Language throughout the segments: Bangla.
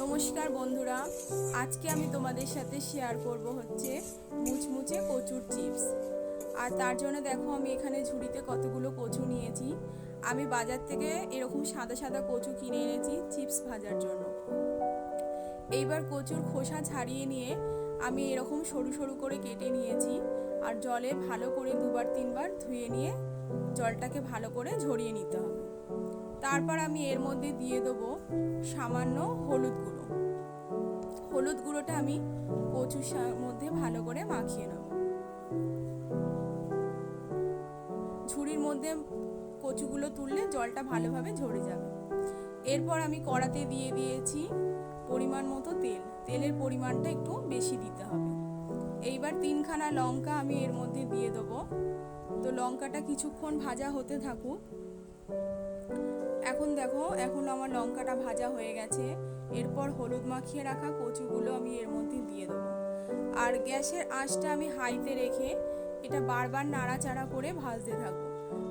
নমস্কার বন্ধুরা, আজকে আমি তোমাদের সাথে শেয়ার করব হচ্ছে মুচমুচে কচুর চিপস। আর তার জন্য দেখো আমি এখানে ঝুড়িতে কতগুলো কচু নিয়েছি। আমি বাজার থেকে এরকম সাদা সাদা কচু কিনে এনেছি চিপস ভাজার জন্য। এইবার কচুর খোসা ছাড়িয়ে নিয়ে আমি এরকম সরু সরু করে কেটে নিয়েছি। আর জলে ভালো করে 2-3 বার ধুয়ে নিয়ে জলটাকে ভালো করে ঝরিয়ে নিতে হবে। তারপর আমি এর মধ্যে দিয়ে দেবো সামান্য হলুদ গুঁড়ো। হলুদ গুঁড়োটা আমি কচুর মধ্যে ভালো করে মাখিয়ে নেব। ঝুড়ির মধ্যে কচুগুলো তুললে জলটা ভালোভাবে ঝরে যাবে। এরপর আমি কড়াতে দিয়ে দিয়েছি পরিমাণ মতো তেল। তেলের পরিমাণটা একটু বেশি দিতে হবে। এইবার 3খানা লঙ্কা আমি এর মধ্যে দিয়ে দেবো। তো লঙ্কাটা কিছুক্ষণ ভাজা হতে থাকুক। এখন দেখো, এখন আমার লঙ্কাটা ভাজা হয়ে গেছে। এরপর হলুদ মাখিয়ে রাখা কচুগুলো আমি এর মধ্যে দিয়ে দেবো। আর গ্যাসের আঁচটা আমি হাইতে রেখে এটা বারবার নাড়াচাড়া করে ভাজতে থাকবো।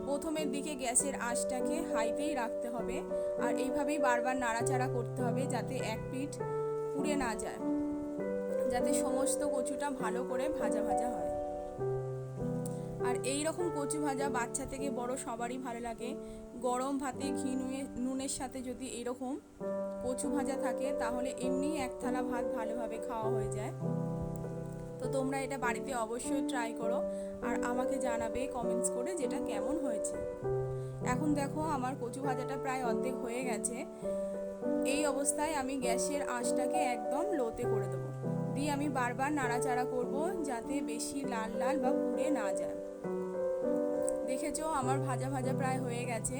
প্রথমের দিকে গ্যাসের আঁচটাকে হাইতেই রাখতে হবে। আর এইভাবেই বারবার নাড়াচাড়া করতে হবে যাতে এক পিঠ পুড়ে না যায়, যাতে সমস্ত কচুটা ভালো করে ভাজা ভাজা হয়। আর এই রকম কচু ভাজা বাচ্চা থেকে বড় সবারই ভালো লাগে। গরম ভাতে ঘি নুনের সাথে যদি এরকম কচু ভাজা থাকে তাহলে এমনি এক থালা ভাত ভালোভাবে খাওয়া হয়ে যায়। তো তোমরা এটা বাড়িতে অবশ্যই ট্রাই করো আর আমাকে জানাবে কমেন্টস করে যেটা কেমন হয়েছে। এখন দেখো আমার কচু ভাজাটা প্রায় অর্ধেক হয়ে গেছে। এই অবস্থায় আমি গ্যাসের আঁচটাকে একদম লোতে করে দেবো। দিয়ে আমি বারবার নাড়াচাড়া করব যাতে বেশি লাল লাল বা পুড়ে না যায়। দেখেছো আমার ভাজা ভাজা প্রায় হয়ে গেছে।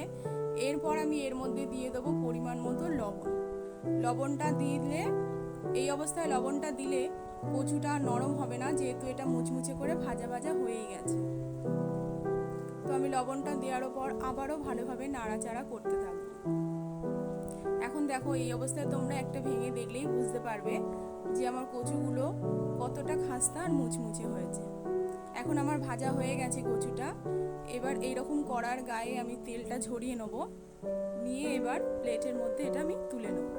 এরপর আমি এর মধ্যে দিয়ে দেবো পরিমাণ মতো লবণ। লবণটা দিলে, এই অবস্থায় লবণটা দিলে কচুটা নরম হবে না, যেহেতু এটা মুচমুচে করে ভাজা ভাজা হয়েই গেছে। তো আমি লবণটা দেওয়ার পর আবারও ভালোভাবে নাড়াচাড়া করতে থাকবো। এখন দেখো এই অবস্থায় তোমরা একটা ভেঙে দেখলেই বুঝতে পারবে যে আমার কচুগুলো কতটা খাস্তা আর মুচমুচে হয়েছে। এখন আমার ভাজা হয়ে গেছে কচুটা। এবার এইরকম কড়ার গায়ে আমি তেলটা ঝরিয়ে নেব, নিয়ে এবার প্লেটের মধ্যে এটা আমি তুলে নেব।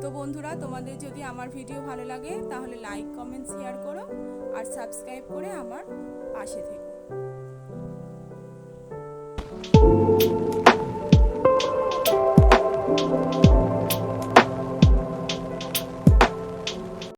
তো বন্ধুরা, তোমাদের যদি আমার ভিডিও ভালো লাগে তাহলে লাইক, কমেন্ট, শেয়ার করো আর সাবস্ক্রাইব করে আমার পাশে থেকো।